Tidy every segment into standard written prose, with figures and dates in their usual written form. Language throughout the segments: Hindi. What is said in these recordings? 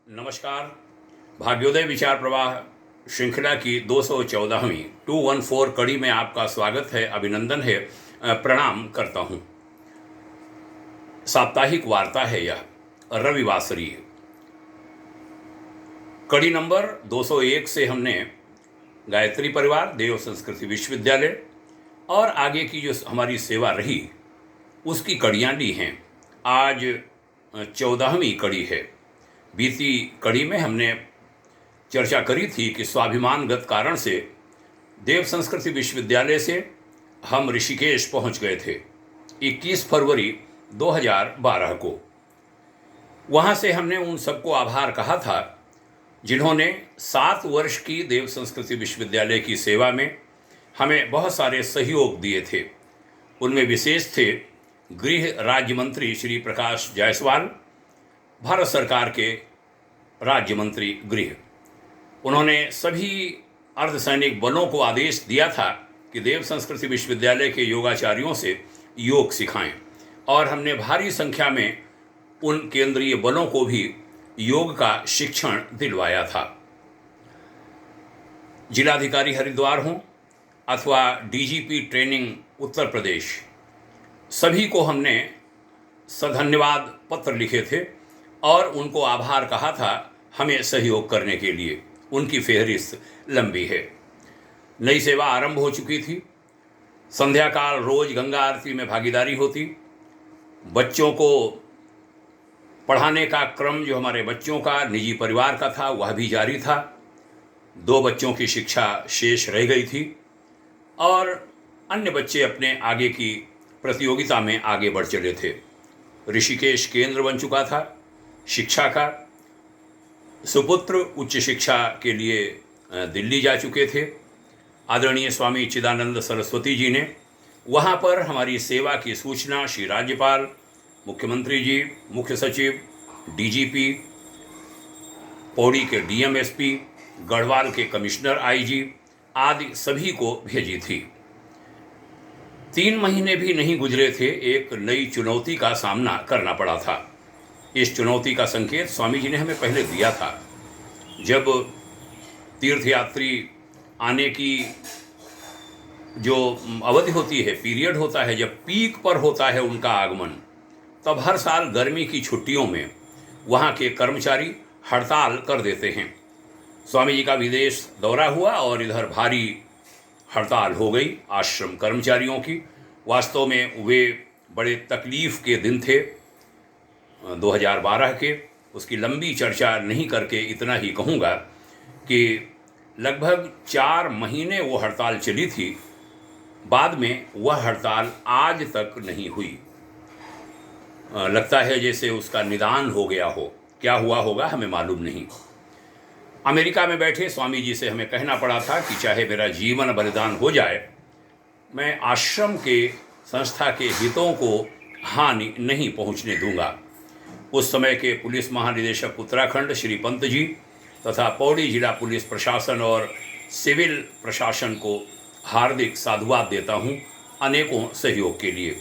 नमस्कार। भाग्योदय विचार प्रवाह श्रृंखला की 214वीं 214 कड़ी में आपका स्वागत है, अभिनंदन है, प्रणाम करता हूँ। साप्ताहिक वार्ता है यह, रविवासरी। कड़ी नंबर 201 से हमने गायत्री परिवार, देव संस्कृति विश्वविद्यालय और आगे की जो हमारी सेवा रही उसकी कड़ियाँ ली हैं। आज 14वीं कड़ी है। बीती कड़ी में हमने चर्चा करी थी कि स्वाभिमानगत कारण से देव संस्कृति विश्वविद्यालय से हम ऋषिकेश पहुंच गए थे 21 फरवरी 2012 को। वहां से हमने उन सबको आभार कहा था जिन्होंने 7 वर्ष की देव संस्कृति विश्वविद्यालय की सेवा में हमें बहुत सारे सहयोग दिए थे। उनमें विशेष थे गृह राज्य मंत्री श्री प्रकाश जायसवाल, भारत सरकार के राज्य मंत्री गृह। उन्होंने सभी अर्धसैनिक बलों को आदेश दिया था कि देव संस्कृति विश्वविद्यालय के योगाचार्यों से योग सिखाएं, और हमने भारी संख्या में उन केंद्रीय बलों को भी योग का शिक्षण दिलवाया था। जिलाधिकारी हरिद्वार हों अथवा डीजीपी ट्रेनिंग उत्तर प्रदेश, सभी को हमने सधन्यवाद पत्र लिखे थे और उनको आभार कहा था हमें सहयोग करने के लिए। उनकी फेहरिस्त लंबी है। नई सेवा आरंभ हो चुकी थी। संध्या काल रोज गंगा आरती में भागीदारी होती। बच्चों को पढ़ाने का क्रम जो हमारे बच्चों का निजी परिवार का था वह भी जारी था। 2 बच्चों की शिक्षा शेष रह गई थी और अन्य बच्चे अपने आगे की प्रतियोगिता में आगे बढ़ चले थे। ऋषिकेश केंद्र बन चुका था शिक्षा का। सुपुत्र उच्च शिक्षा के लिए दिल्ली जा चुके थे। आदरणीय स्वामी चिदानंद सरस्वती जी ने वहाँ पर हमारी सेवा की सूचना श्री राज्यपाल, मुख्यमंत्री जी, मुख्य सचिव, डीजीपी, पौड़ी के डीएमएसपी, गढ़वाल के कमिश्नर आईजी आदि सभी को भेजी थी। 3 महीने भी नहीं गुजरे थे, एक नई चुनौती का सामना करना पड़ा था। इस चुनौती का संकेत स्वामी जी ने हमें पहले दिया था। जब तीर्थयात्री आने की जो अवधि होती है, पीरियड होता है, जब पीक पर होता है उनका आगमन, तब हर साल गर्मी की छुट्टियों में वहाँ के कर्मचारी हड़ताल कर देते हैं। स्वामी जी का विदेश दौरा हुआ और इधर भारी हड़ताल हो गई आश्रम कर्मचारियों की। वास्तव में वे बड़े तकलीफ़ के दिन थे 2012 के। उसकी लंबी चर्चा नहीं करके इतना ही कहूँगा कि लगभग 4 महीने वो हड़ताल चली थी। बाद में वह हड़ताल आज तक नहीं हुई। लगता है जैसे उसका निदान हो गया हो। क्या हुआ होगा हमें मालूम नहीं। अमेरिका में बैठे स्वामी जी से हमें कहना पड़ा था कि चाहे मेरा जीवन बलिदान हो जाए, मैं आश्रम के संस्था के हितों को हानि नहीं पहुंचने दूंगा। उस समय के पुलिस महानिदेशक उत्तराखंड श्री पंत जी तथा पौड़ी जिला पुलिस प्रशासन और सिविल प्रशासन को हार्दिक साधुवाद देता हूं अनेकों सहयोग के लिए।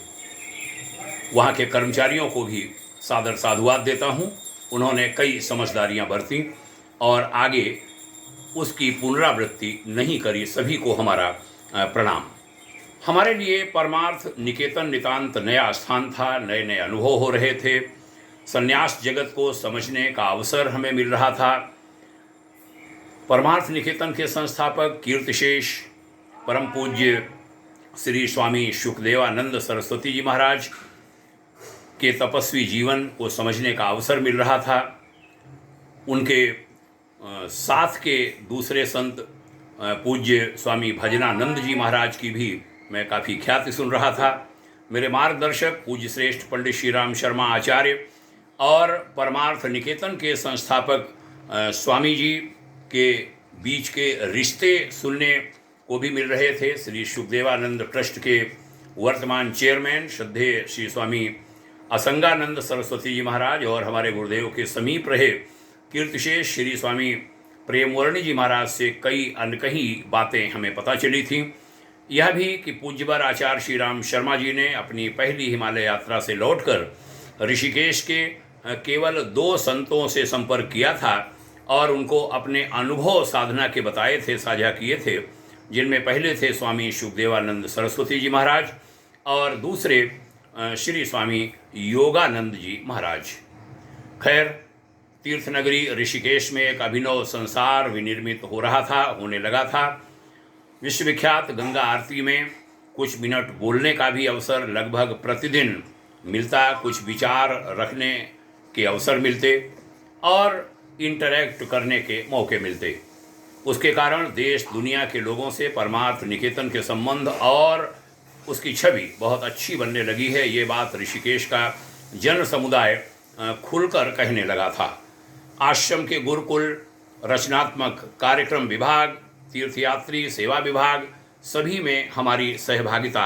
वहां के कर्मचारियों को भी सादर साधुवाद देता हूं। उन्होंने कई समझदारियां बरती और आगे उसकी पुनरावृत्ति नहीं करी। सभी को हमारा प्रणाम। हमारे लिए परमार्थ निकेतन नितांत नया स्थान था। नए नए अनुभव हो रहे थे। संन्यास जगत को समझने का अवसर हमें मिल रहा था। परमार्थ निकेतन के संस्थापक कीर्तिशेष परम पूज्य श्री स्वामी शुकदेवानंद सरस्वती जी महाराज के तपस्वी जीवन को समझने का अवसर मिल रहा था। उनके साथ के दूसरे संत पूज्य स्वामी भजनानंद जी महाराज की भी मैं काफ़ी ख्याति सुन रहा था। मेरे मार्गदर्शक पूज्य श्रेष्ठ पंडित श्री राम शर्मा आचार्य और परमार्थ निकेतन के संस्थापक स्वामी जी के बीच के रिश्ते सुनने को भी मिल रहे थे। श्री सुखदेवानंद ट्रस्ट के वर्तमान चेयरमैन श्रद्धेय श्री स्वामी असंगानंद सरस्वती जी महाराज और हमारे गुरुदेव के समीप रहे कीर्तिशेष श्री स्वामी प्रेमवर्णी जी महाराज से कई अनकही बातें हमें पता चली थीं। यह भी कि पूज्यवर आचार्य श्री राम शर्मा जी ने अपनी पहली हिमालय यात्रा से लौटकर ऋषिकेश के केवल 2 संतों से संपर्क किया था और उनको अपने अनुभव साधना के बताए थे, साझा किए थे, जिनमें पहले थे स्वामी शुकदेवानंद सरस्वती जी महाराज और दूसरे श्री स्वामी योगानंद जी महाराज। खैर, तीर्थनगरी ऋषिकेश में एक अभिनव संसार विनिर्मित हो रहा था, होने लगा था। विश्वविख्यात गंगा आरती में कुछ मिनट बोलने का भी अवसर लगभग प्रतिदिन मिलता, कुछ विचार रखने के अवसर मिलते और इंटरैक्ट करने के मौके मिलते। उसके कारण देश दुनिया के लोगों से परमार्थ निकेतन के संबंध और उसकी छवि बहुत अच्छी बनने लगी है। ये बात ऋषिकेश का जन समुदाय खुलकर कहने लगा था। आश्रम के गुरुकुल, रचनात्मक कार्यक्रम विभाग, तीर्थयात्री सेवा विभाग सभी में हमारी सहभागिता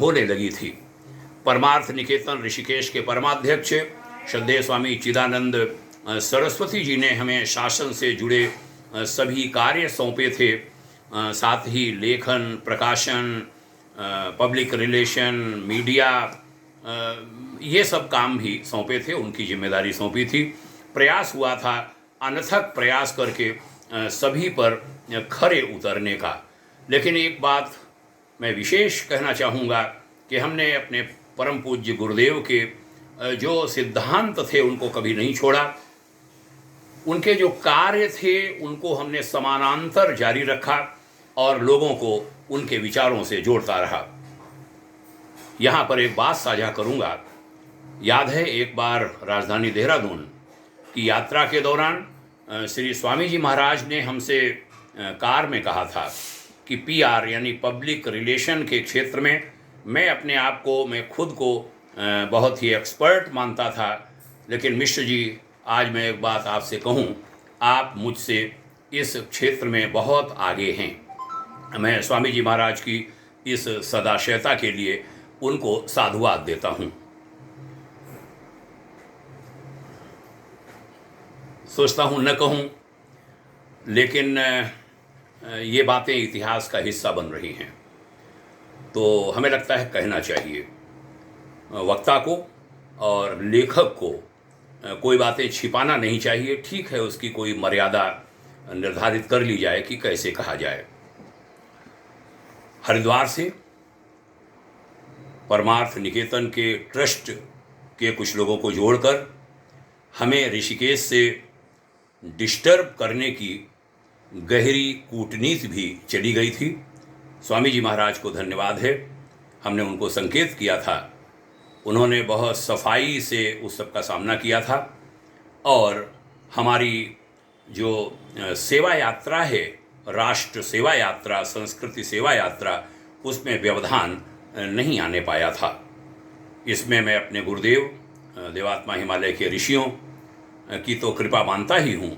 होने लगी थी। परमार्थ निकेतन ऋषिकेश के परमाध्यक्ष श्रद्धेय स्वामी चिदानंद सरस्वती जी ने हमें शासन से जुड़े सभी कार्य सौंपे थे, साथ ही लेखन, प्रकाशन, पब्लिक रिलेशन, मीडिया, ये सब काम भी सौंपे थे, उनकी जिम्मेदारी सौंपी थी। प्रयास हुआ था अनथक प्रयास करके सभी पर खरे उतरने का। लेकिन एक बात मैं विशेष कहना चाहूँगा कि हमने अपने परम पूज्य गुरुदेव के जो सिद्धांत थे उनको कभी नहीं छोड़ा। उनके जो कार्य थे उनको हमने समानांतर जारी रखा और लोगों को उनके विचारों से जोड़ता रहा। यहाँ पर एक बात साझा करूँगा। याद है, एक बार राजधानी देहरादून की यात्रा के दौरान श्री स्वामी जी महाराज ने हमसे कार में कहा था कि PR यानी पब्लिक रिलेशन के क्षेत्र में मैं खुद को बहुत ही एक्सपर्ट मानता था। लेकिन मिश्र जी, आज मैं एक बात आपसे कहूं, आप मुझसे इस क्षेत्र में बहुत आगे हैं। मैं स्वामी जी महाराज की इस सदाशयता के लिए उनको साधुवाद देता हूं। सोचता हूं न कहूं, लेकिन ये बातें इतिहास का हिस्सा बन रही हैं, तो हमें लगता है कहना चाहिए। वक्ता को और लेखक को कोई बातें छिपाना नहीं चाहिए। ठीक है, उसकी कोई मर्यादा निर्धारित कर ली जाए कि कैसे कहा जाए। हरिद्वार से परमार्थ निकेतन के ट्रस्ट के कुछ लोगों को जोड़कर हमें ऋषिकेश से डिस्टर्ब करने की गहरी कूटनीति भी चली गई थी। स्वामी जी महाराज को धन्यवाद है, हमने उनको संकेत किया था, उन्होंने बहुत सफाई से उस सब का सामना किया था और हमारी जो सेवा यात्रा है, राष्ट्र सेवा यात्रा, संस्कृति सेवा यात्रा, उसमें व्यवधान नहीं आने पाया था। इसमें मैं अपने गुरुदेव देवात्मा हिमालय के ऋषियों की तो कृपा मानता ही हूँ,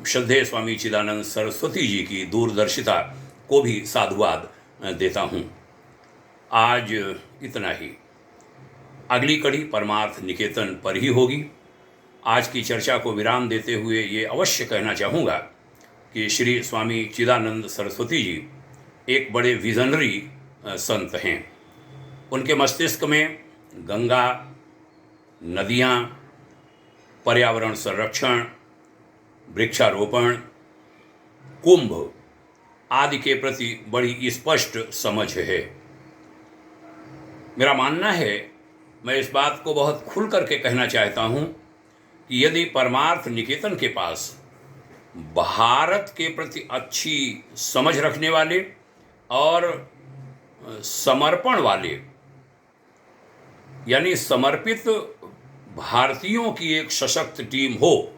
श्रद्धेय स्वामी चिदानंद सरस्वती जी की दूरदर्शिता को भी साधुवाद देता हूँ। आज इतना ही। अगली कड़ी परमार्थ निकेतन पर ही होगी। आज की चर्चा को विराम देते हुए ये अवश्य कहना चाहूँगा कि श्री स्वामी चिदानंद सरस्वती जी एक बड़े विजनरी संत हैं। उनके मस्तिष्क में गंगा, नदियाँ, पर्यावरण संरक्षण, वृक्षारोपण, कुंभ आदि के प्रति बड़ी स्पष्ट समझ है। मेरा मानना है, मैं इस बात को बहुत खुल करके कहना चाहता हूँ कि यदि परमार्थ निकेतन के पास भारत के प्रति अच्छी समझ रखने वाले और समर्पण वाले यानी समर्पित भारतीयों की एक सशक्त टीम हो,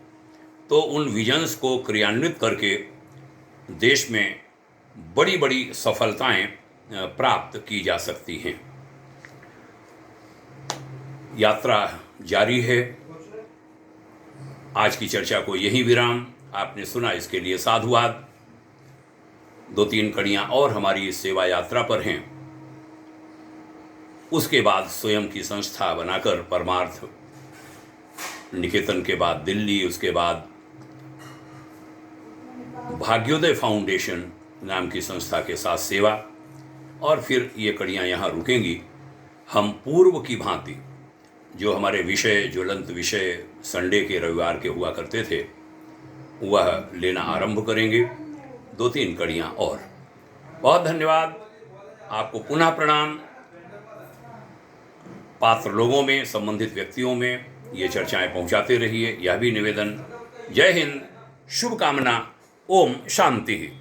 तो उन विजन्स को क्रियान्वित करके देश में बड़ी बड़ी सफलताएं प्राप्त की जा सकती हैं। यात्रा जारी है। आज की चर्चा को यही विराम। आपने सुना, इसके लिए साधुवाद। 2-3 कड़ियाँ और हमारी इस सेवा यात्रा पर हैं। उसके बाद स्वयं की संस्था बनाकर परमार्थ निकेतन के बाद दिल्ली, उसके बाद भाग्योदय फाउंडेशन नाम की संस्था के साथ सेवा, और फिर ये कड़ियाँ यहाँ रुकेंगी। हम पूर्व की भांति जो हमारे विषय, ज्वलंत विषय संडे के, रविवार के हुआ करते थे, वह लेना आरंभ करेंगे। 2-3 कड़ियाँ और। बहुत धन्यवाद आपको, पुनः प्रणाम। पात्र लोगों में, संबंधित व्यक्तियों में ये चर्चाएं पहुंचाते रहिए, यह भी निवेदन। जय हिंद, शुभकामना। ओम शांति।